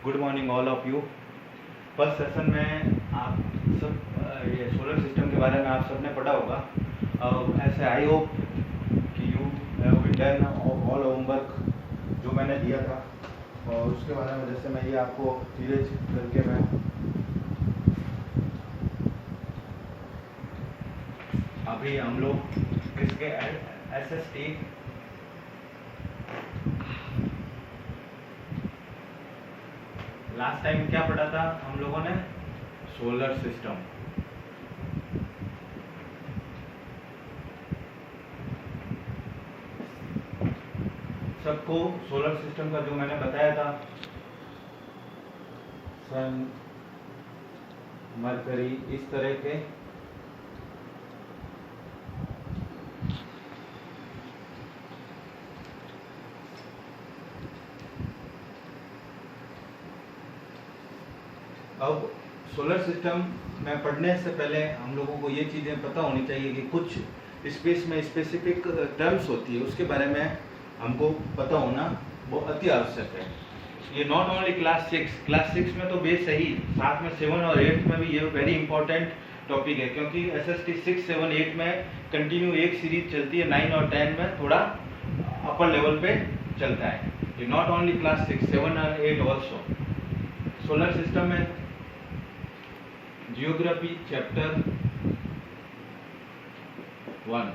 Good morning all of you. First session में आप सब ये सोलर सिस्टम के बारे में आप सबने पढ़ा होगा। ऐसे आई होप कि you have been done all homework जो मैंने दिया था, और उसके बारे में जैसे मैं ये आपको धीरे करके मैं अभी हम लोग किसके SST लास्ट टाइम क्या पढ़ा था हम लोगों ने? Solar system. सबको सोलर सिस्टम का जो मैंने बताया था, सन, मरकरी, इस तरह के अब सोलर सिस्टम में पढ़ने से पहले हम लोगों को ये चीज़ें पता होनी चाहिए कि कुछ स्पेस में स्पेसिफिक टर्म्स होती है, उसके बारे में हमको पता होना वो अति आवश्यक है। ये नॉट ओनली क्लास 6 में तो बेस है ही, साथ में 7 और 8 में भी ये वेरी इंपॉर्टेंट टॉपिक है, क्योंकि SST 6, 7, 8 में कंटिन्यू एक सीरीज चलती है। 9 और 10 में थोड़ा अपर लेवल पे चलता है। ये नॉट ओनली क्लास 6, 7 और 8 ऑल्सो। सोलर सिस्टम में जियोग्राफी चैप्टर 1,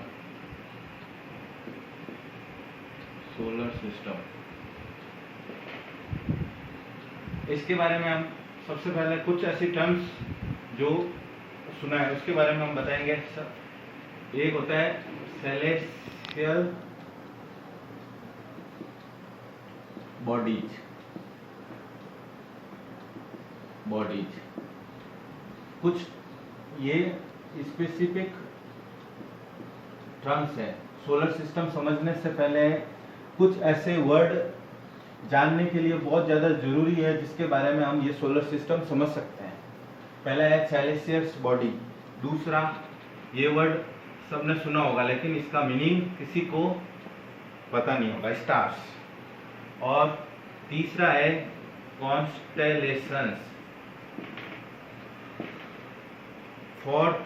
सोलर सिस्टम, इसके बारे में हम सबसे पहले कुछ ऐसी टर्म्स जो सुना है उसके बारे में हम बताएंगे। एक होता है सेलेस्टियल बॉडीज। कुछ ये स्पेसिफिक टर्म्स है। सोलर सिस्टम समझने से पहले कुछ ऐसे वर्ड जानने के लिए बहुत ज़्यादा जरूरी है जिसके बारे में हम ये सोलर सिस्टम समझ सकते हैं। पहला है सेलेसियस बॉडी। दूसरा, ये वर्ड सबने सुना होगा लेकिन इसका मीनिंग किसी को पता नहीं होगा, स्टार्स। और तीसरा है constellations. Fourth,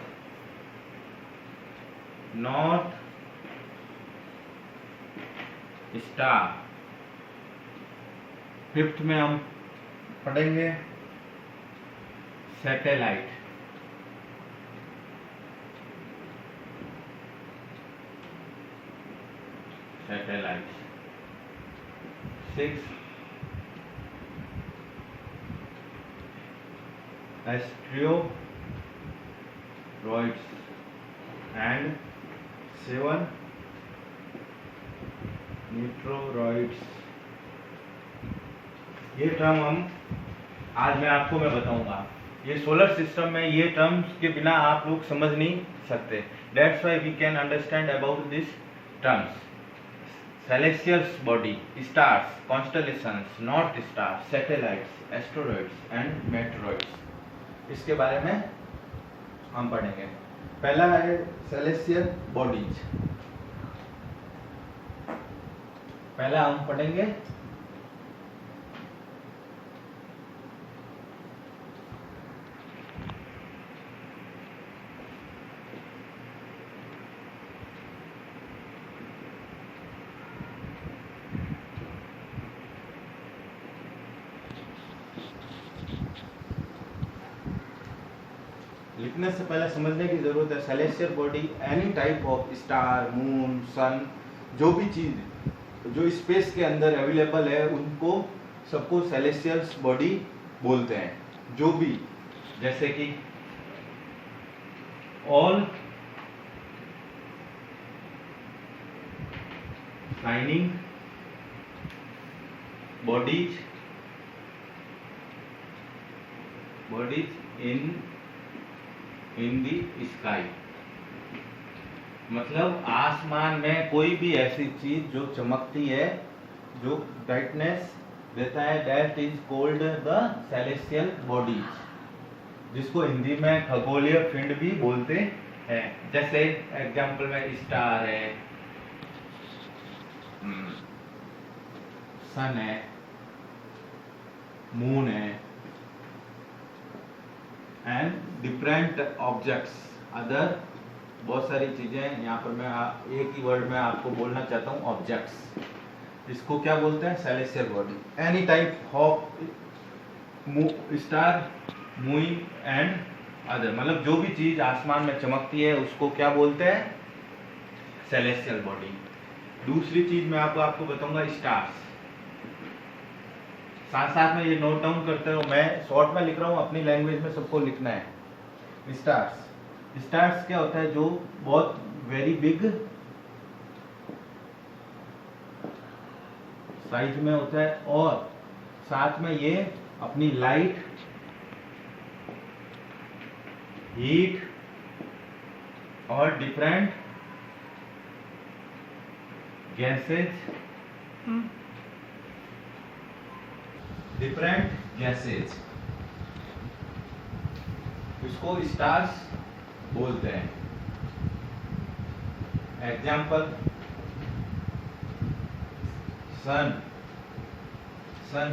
north star. Fifth में हम पढ़ेंगे सैटेलाइट। सिक्स, एस्ट्रोइड्स एंड 7, न्यूट्रोइड्स। ये टर्म हम आज मैं बताऊंगा। ये सोलर सिस्टम में ये टर्म्स के बिना आप लोग समझ नहीं सकते। That's why we can understand about this terms. Celestials body, stars, constellations, north star, satellites, asteroids and meteoroids, इसके बारे में हम पढ़ेंगे। पहला है सेलेस्टियल बॉडीज। पहला हम पढ़ेंगे लिखने से पहले समझने की जरूरत है। Celestial body any type of star, moon, sun, जो भी चीज जो स्पेस के अंदर अवेलेबल है उनको सबको सेलेस्टियल्स बॉडी बोलते हैं। जो भी, जैसे कि all shining bodies in the sky. मतलब आसमान में कोई भी ऐसी चीज जो चमकती है, जो ब्राइटनेस देता है, that is called the celestial bodies, जिसको हिंदी में खगोलीय पिंड भी बोलते हैं। जैसे एग्जाम्पल में स्टार है, सन है, मून है, एंड डिफरेंट ऑब्जेक्ट्स अदर, बहुत सारी चीजें यहाँ पर मैं एक ही वर्ड में आपको बोलना चाहता हूँ, ऑब्जेक्ट्स। इसको क्या बोलते हैं? Celestial body. Any type of star moving and other, मतलब जो भी चीज आसमान में चमकती है उसको क्या बोलते हैं? Celestial body. दूसरी चीज मैं आपको बताऊंगा, स्टार्स। साथ साथ में ये नोट डाउन करते हो, मैं शॉर्ट में लिख रहा हूँ, अपनी लैंग्वेज में सबको लिखना है। स्टार्स क्या होता है? जो बहुत वेरी बिग साइज में होता है, और साथ में ये अपनी लाइट, हीट और डिफरेंट गैसेज, इसको स्टार्स बोलते हैं। Example, sun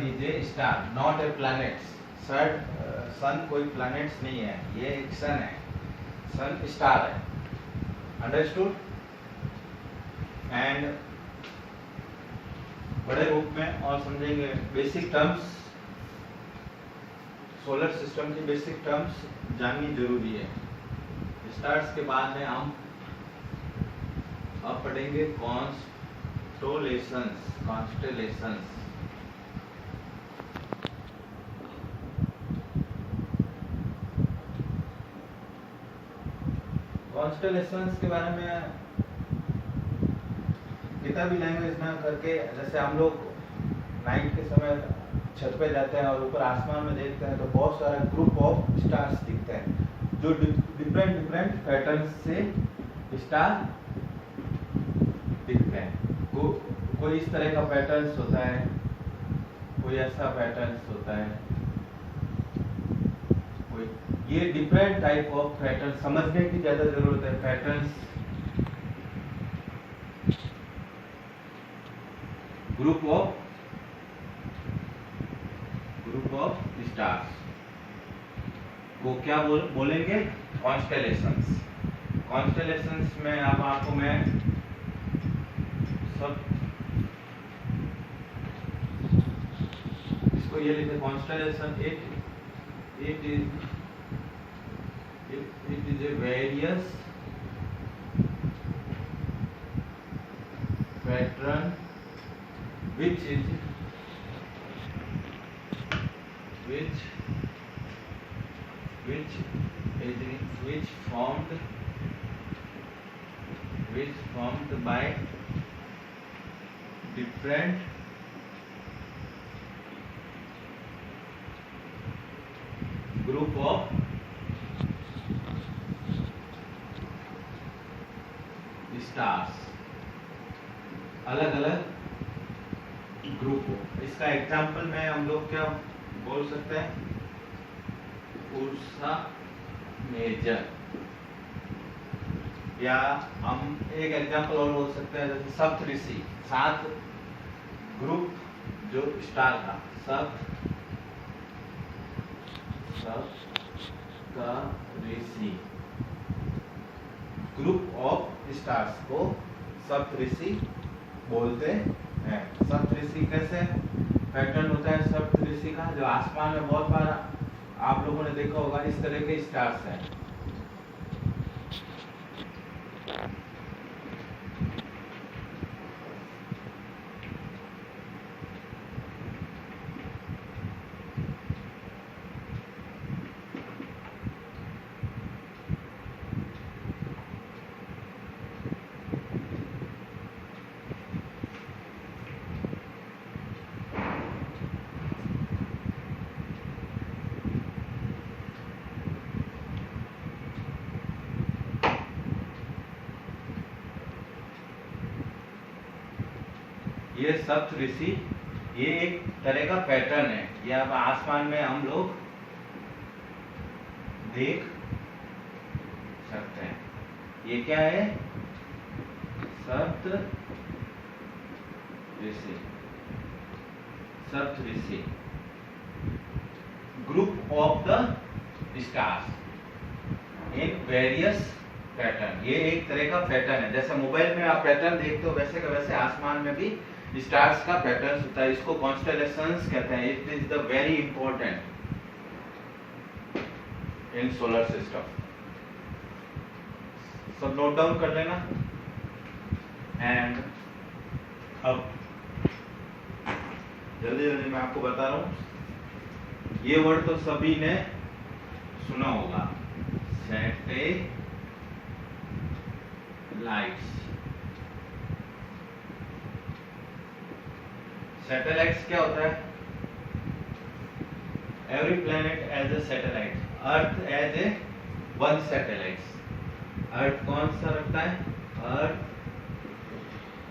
is a star, not a planet. Sun कोई प्लैनेट्स नहीं है, ये एक सन है, सन स्टार है। अंडरस्टूड? एंड बड़े रूप में और समझेंगे, बेसिक टर्म्स, सोलर सिस्टम की बेसिक टर्म्स जाननी जरूरी है। स्टार्स के बाद में हम अब पढ़ेंगे कॉन्स्टेलेशंस। कॉन्स्टेलेशंस के बारे में किताबी लैंग्वेज ना करके, जैसे हम लोग नाइट के समय छत पे जाते हैं और ऊपर आसमान में देखते हैं तो बहुत सारे ग्रुप ऑफ स्टार्स दिखते हैं, जो डिफरेंट पैटर्न से स्टार दिखते हैं। कोई इस तरह का पैटर्न्स होता है, कोई ऐसा पैटर्न्स होता है, कोई ये डिफरेंट टाइप ऑफ पैटर्न समझने की ज्यादा जरूरत है। पैटर्न्स, ग्रुप ऑफ स्टार्स को क्या बोलेंगे? कॉन्स्टेलेशंस में अब आपको मैं सब इसको ये लिखे, constellation it is a various pattern which formed by different group of stars, अलग अलग ग्रुप हो। इसका एग्जाम्पल में हम लोग क्या बोल सकते हैं? उर्सा मेजर, या हम एक एग्जाम्पल और बोल सकते हैं, जैसे सप्तऋषि, 7 ग्रुप जो स्टार था, सप्तऋषि, ग्रुप ऑफ स्टार्स को सप्तऋषि बोलते हैं। सप्तऋषि कैसे पैटर्न होता है सप्तऋषि का? जो आसमान में बहुत बार आप लोगों ने देखा होगा, इस तरह के स्टार्स हैं। ये सप्तऋषि, ये एक तरह का पैटर्न है, ये अब आसमान में हम लोग देख सकते हैं। ये क्या है? Saptarishi. Group of the stars in various pattern. ये एक तरह का पैटर्न है, जैसे मोबाइल में आप पैटर्न देखते हो वैसे का वैसे आसमान में भी स्टार्स का पैटर्न होता है। इसको कॉन्स्टेलेशंस कहते हैं। It is the very important in solar system. सब नोट डाउन कर लेना। एंड अब जल्दी जल्दी मैं आपको बता रहा हूं, ये वर्ड तो सभी ने सुना होगा, सैटेलाइट्स। सैटेलाइट्स क्या होता है? Every planet has a satellite, Earth has a one satellite. Earth कौन सा रखता है? Earth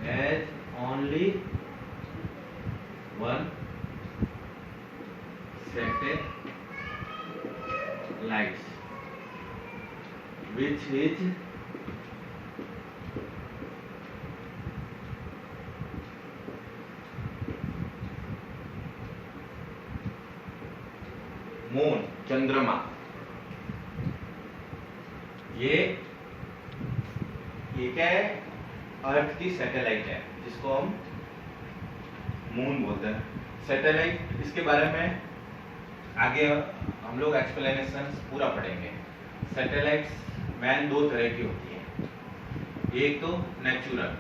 has only one satellites which is moon, चंद्रमा। ये क्या है? अर्थ की सैटेलाइट है जिसको हम मून बोलते हैं। सैटेलाइट, इसके बारे में आगे हम लोग एक्सप्लेनेशन पूरा पढ़ेंगे। सैटेलाइट्स मैन दो तरह की होती है, एक तो नेचुरल,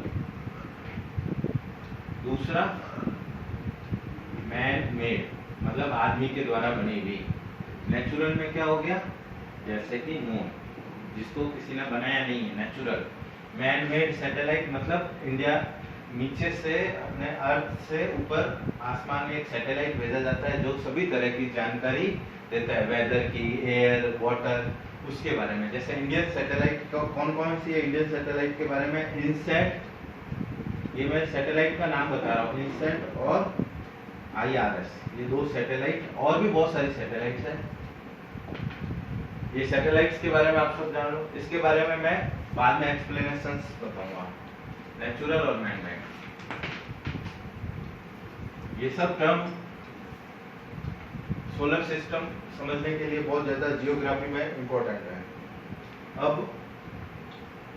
दूसरा मैन मेड, मतलब आदमी के द्वारा बनी हुई। नेचुरल में क्या हो गया? जैसे कि मून, जिसको किसी ने बनाया नहीं है, नेचुरल। मैन मेड सैटेलाइट मतलब इंडिया नीचे से अपने अर्थ से ऊपर आसमान में एक सैटेलाइट भेजा जाता है जो सभी तरह की जानकारी देता है, वेदर की, एयर, वाटर, उसके बारे में। जैसे इंडियन सैटेलाइट का कौन कौन सी है? इंडियन सैटेलाइट के बारे में इनसैट, ये मैं सैटेलाइट का नाम बता रहा हूँ, इनसैट और IRS, ये दो सैटेलाइट, और भी बहुत सारी सैटेलाइट्स है। ये सैटेलाइट्स के बारे में आप सब जान लो। इसके बारे में मैं बाद में एक्सप्लेनेशंस बताऊंगा, नेचुरल और मैन मेड। ये सब टर्म सोलर सिस्टम समझने के लिए बहुत ज्यादा जियोग्राफी में इंपॉर्टेंट है। अब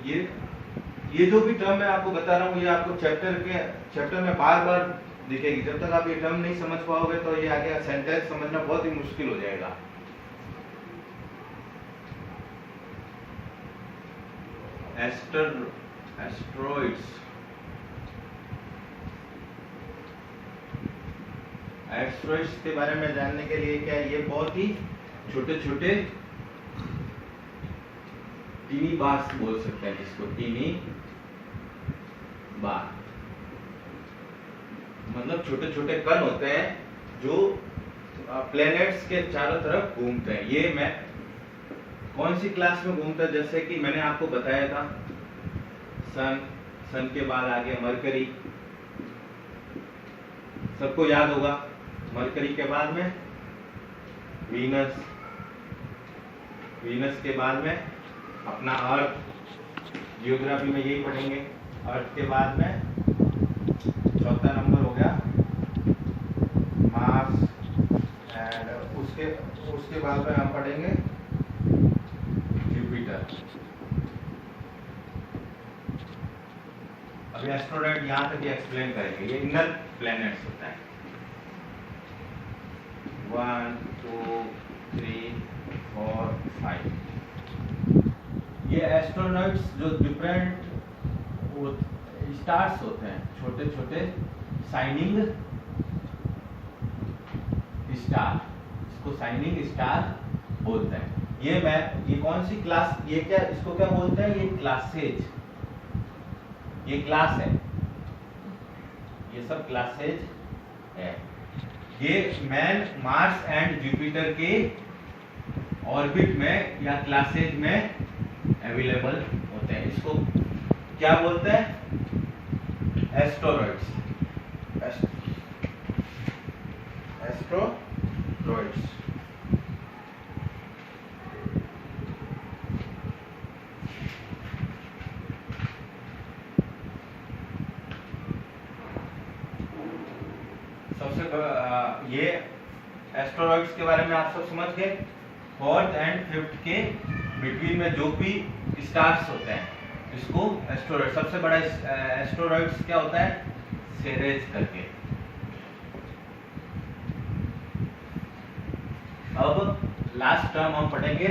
ये जो भी टर्म मैं आपको बता रहा हूँ, ये आपको चैप्टर में बार बार दिखेगी। जब तक आप ये टर्म नहीं समझ पाओगे तो ये आगे सेंटेंस समझना बहुत ही मुश्किल हो जाएगा। एस्ट्रॉइड्स, एस्ट्रॉइड्स के बारे में जानने के लिए क्या, ये बहुत ही छोटे छोटे टीनी बार्स बोल सकते हैं, जिसको टीनी बार, मतलब छोटे छोटे कण होते हैं जो प्लैनेट्स के चारों तरफ घूमते हैं। ये मैं कौन सी क्लास में घूमता है? जैसे कि मैंने आपको बताया था, सन के बाद आ गया मरकरी, सबको याद होगा। मरकरी के बाद में वीनस, वीनस के बाद में अपना अर्थ, जियोग्राफी में यही पढ़ेंगे। अर्थ के बाद में चौथा नंबर हो गया मार्स, एंड उसके बाद में हम पढ़ेंगे जुपिटर। अभी एस्ट्रोनॉट यहां तक एक्सप्लेन करेंगे। ये इनर प्लैनेट्स होता है, 1 2 3 4 5। ये एस्ट्रोनॉट्स जो डिफरेंट स्टार्स होते हैं, छोटे छोटे शाइनिंग स्टार, इसको शाइनिंग स्टार बोलते हैं। ये कौन सी क्लास, ये क्या, इसको क्या बोलते हैं? ये क्लासेज, ये क्लास है, ये सब क्लासेज है। ये मैन, मार्स एंड जुपिटर के ऑर्बिट में या क्लासेज में अवेलेबल होते हैं। इसको क्या बोलते हैं? Astronauts, astronauts. सबसे ये एस्टेरॉइड्स के बारे में आप सब समझ गए। फोर्थ एंड फिफ्थ के बिटवीन में जो भी स्टार्स होते हैं इसको एस्टेरॉइड, सबसे बड़ा एस्टेरॉइड्स क्या होता है, सेरेस करके। अब लास्ट टर्म हम पढ़ेंगे,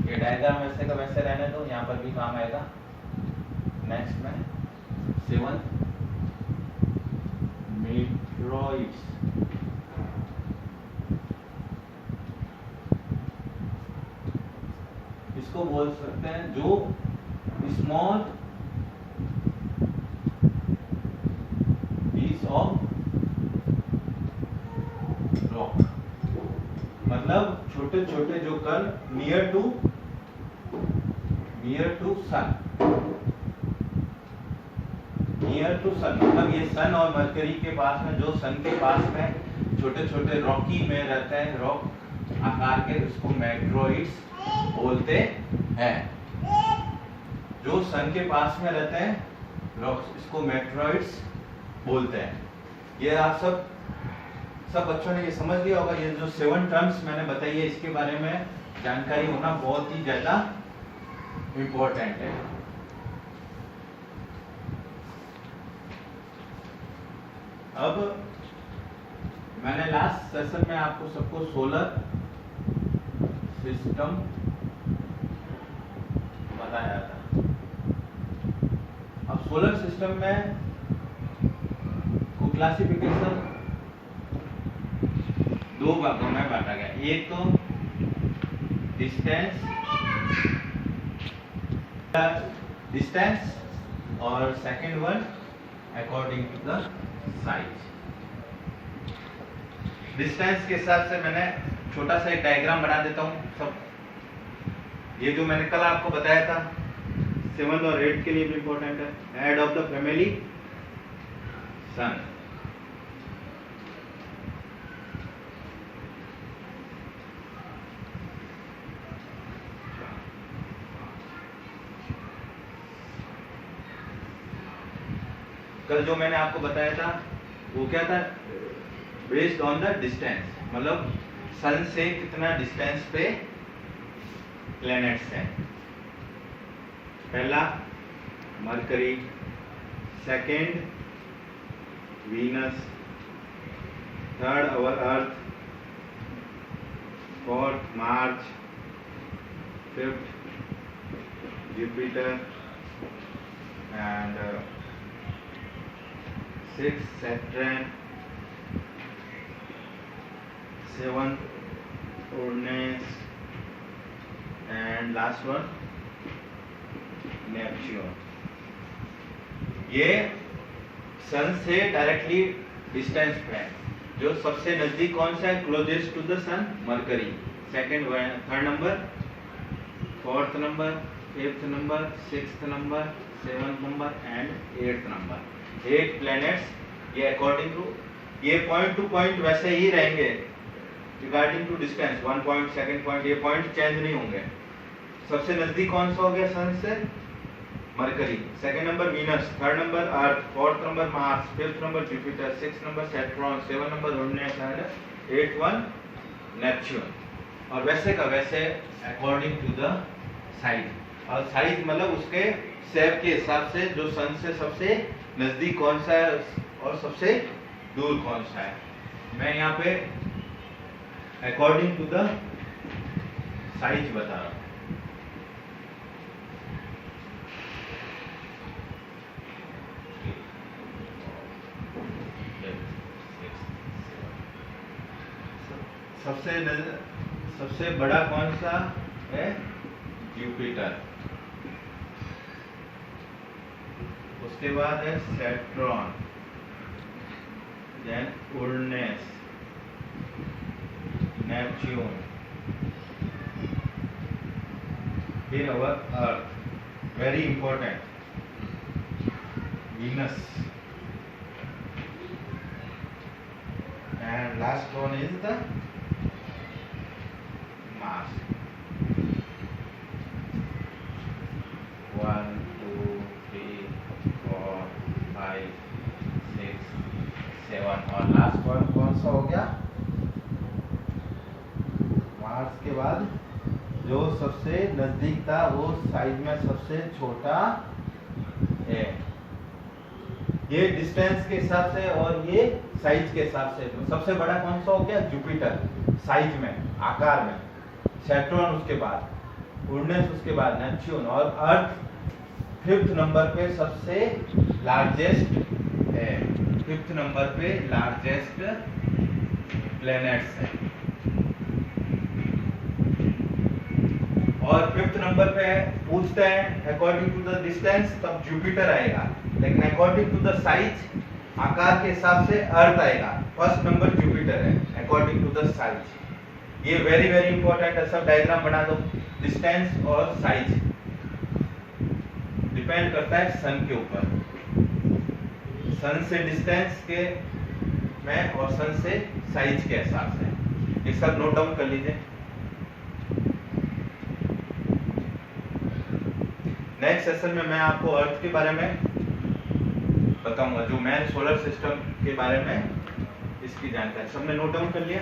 ये डायग्राम वैसे का वैसे रहने दो, यहाँ पर भी काम आएगा नेक्स्ट में। 7 मेट्रॉइड्स, इसको बोल सकते हैं जो स्मॉल पीस ऑफ रॉक, मतलब छोटे छोटे जो कण near to sun, near to sun, मतलब ये सन और मरकरी के पास में, जो सन के पास में छोटे छोटे रॉकी में रहते हैं, रॉक आकार के, उसको मेट्रॉइड्स बोलते हैं। जो सन के पास में रहते हैं रॉक्स, इसको मेट्रॉइड्स बोलते हैं। ये आप सब बच्चों ने ये समझ लिया होगा। ये जो 7 टर्म्स मैंने बताई है, इसके बारे में जानकारी होना बहुत ही ज्यादा इम्पोर्टेंट है। अब मैंने लास्ट सेशन में आपको सबको सोलर सिस्टम बताया था। अब सोलर सिस्टम में को क्लासिफिकेशन 2 भागों में बांटा गया। एक तो डिस्टेंस और second one according to the size. Distance के हिसाब से मैंने छोटा सा एक डायग्राम बना देता हूँ सब। ये जो मैंने कल आपको बताया था 7 और 8 के लिए भी इंपॉर्टेंट है। हेड ऑफ द फैमिली सन, कल जो मैंने आपको बताया था वो क्या था, बेस्ड ऑन द डिस्टेंस, मतलब सन से कितना डिस्टेंस पे प्लैनेट्स हैं। पहला Mercury, second Venus, third our Earth, fourth Mars, fifth Jupiter and six Saturn, seventh Uranus and last one Neptune. ये सन से डायरेक्टली डिस्टेंस पे है। जो सबसे नजदीक कौन सा है, closest to the sun, Mercury. Second third number, fourth number, fifth number, sixth number, seventh number and eighth number. 8 planets. ये अकॉर्डिंग टू, ये पॉइंट टू पॉइंट वैसे ही रहेंगे regarding to distance. 1 point, second point, ये point change नहीं होंगे। सबसे नजदीक कौन सा हो गया सन से, Mercury. Second number Venus, third number Earth, fourth number Mars, fifth number Jupiter, sixth number Saturn, 7 number Uranus and 8 one Neptune. और वैसे का वैसे अकॉर्डिंग टू द साइज। और साइज मतलब उसके शेप के हिसाब से, जो सन से सबसे नजदीक कौन सा है और सबसे दूर कौन सा है। मैं यहाँ पे अकॉर्डिंग टू द साइज बता रहा हूँ। सबसे बड़ा कौन सा है, जुपिटर। उसके बाद है सैटर्न, देन उरेनस, नेपच्यून, फिर our Earth, very important, Venus, and last one is the Mars. 1 2 3 4 5 6 7 और लास्ट वन कौन सा हो गया, मार्स के बाद जो सबसे नजदीक था वो साइज में सबसे छोटा है। ये डिस्टेंस के हिसाब से और ये साइज के हिसाब से। तो सबसे बड़ा कौन सा हो गया? जुपिटर, साइज में, आकार में। सैटर्न उसके बाद, उरनस उसके बाद, नेपच्यून, और अर्थ 5th नंबर पे सबसे लार्जेस्ट है। 5th नंबर पे लार्जेस्ट प्लैनेट्स है। और 5th नंबर पे पूछते हैं अकॉर्डिंग टू द डिस्टेंस, तब जुपिटर आएगा, लेकिन अकॉर्डिंग टू द साइज, आकार के हिसाब से अर्थ आएगा। 1st नंबर जुपिटर है अकॉर्डिंग टू द साइज। ये वेरी वेरी इंपॉर्टेंट है। सब डायग्राम बना दो। डिस्टेंस और साइज डिपेंड करता है सन के ऊपर, सन से डिस्टेंस के में और सन से साइज के हिसाब से। ये सब नोट डाउन कर लीजिए। नेक्स्ट सेशन में मैं आपको अर्थ के बारे में बताऊंगा, जो मैन सोलर सिस्टम के बारे में इसकी जानकारी सबने नोट डाउन कर लिया।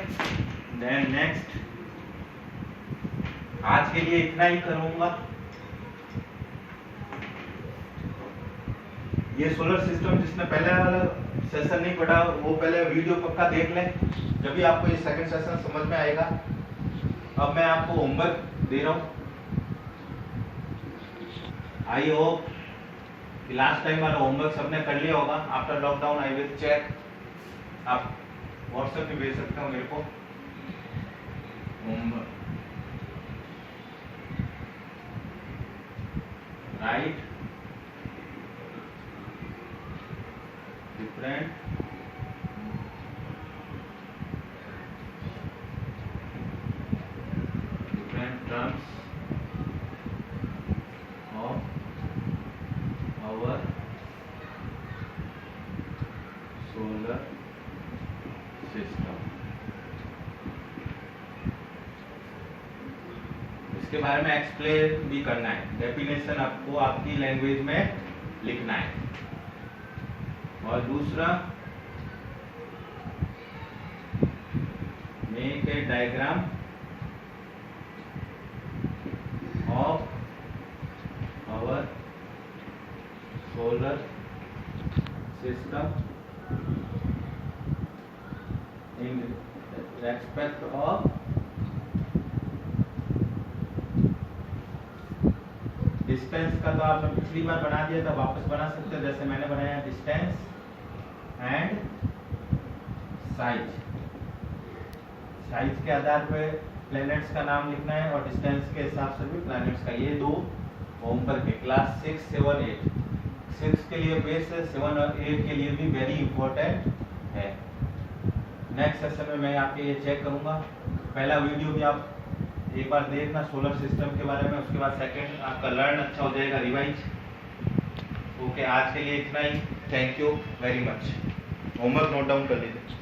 देन नेक्स्ट, आज के लिए इतना ही करूंगा। ये सोलर सिस्टम जिसने पहले वाला सेशन नहीं पढ़ा वो पहले वीडियो पक्का देख लें, जब भी आपको ये सेकंड सेशन समझ में आएगा। अब मैं आपको होमवर्क दे रहा हूँ। आई होप कि लास्ट टाइम वाला होमवर्क सबने कर लिया होगा। After lockdown I will check. आप व्हाट्सएप पे भेज सकते हो मेरे को homework. Write different terms of our solar system। इसके बारे में एक्सप्लेन भी करना है, डेफिनेशन आपको आपकी लैंग्वेज में लिखना है। और दूसरा, make a diagram of our solar system in respect of distance का। तो आपने पिछली बार बना दिया था, वापस बना सकते हो जैसे मैंने बनाया। डिस्टेंस एंड साइज, साइज के आधार पे प्लैनेट्स का नाम लिखना है और डिस्टेंस के हिसाब से भी प्लैनेट्स का। ये दो होमवर्क है क्लास 6, 7, 8। 6 के लिए बेस है, 7 और 8 के लिए भी वेरी इंपॉर्टेंट है। नेक्स्ट सेशन में मैं आपके ये चेक करूंगा। पहला वीडियो भी आप एक बार देखना सोलर सिस्टम के बारे में, उसके बाद सेकंड आपका लर्न अच्छा हो जाएगा, रिवाइज। ओके, आज के लिए इतना ही। Thank you very much. Homework note down कर लीजिए।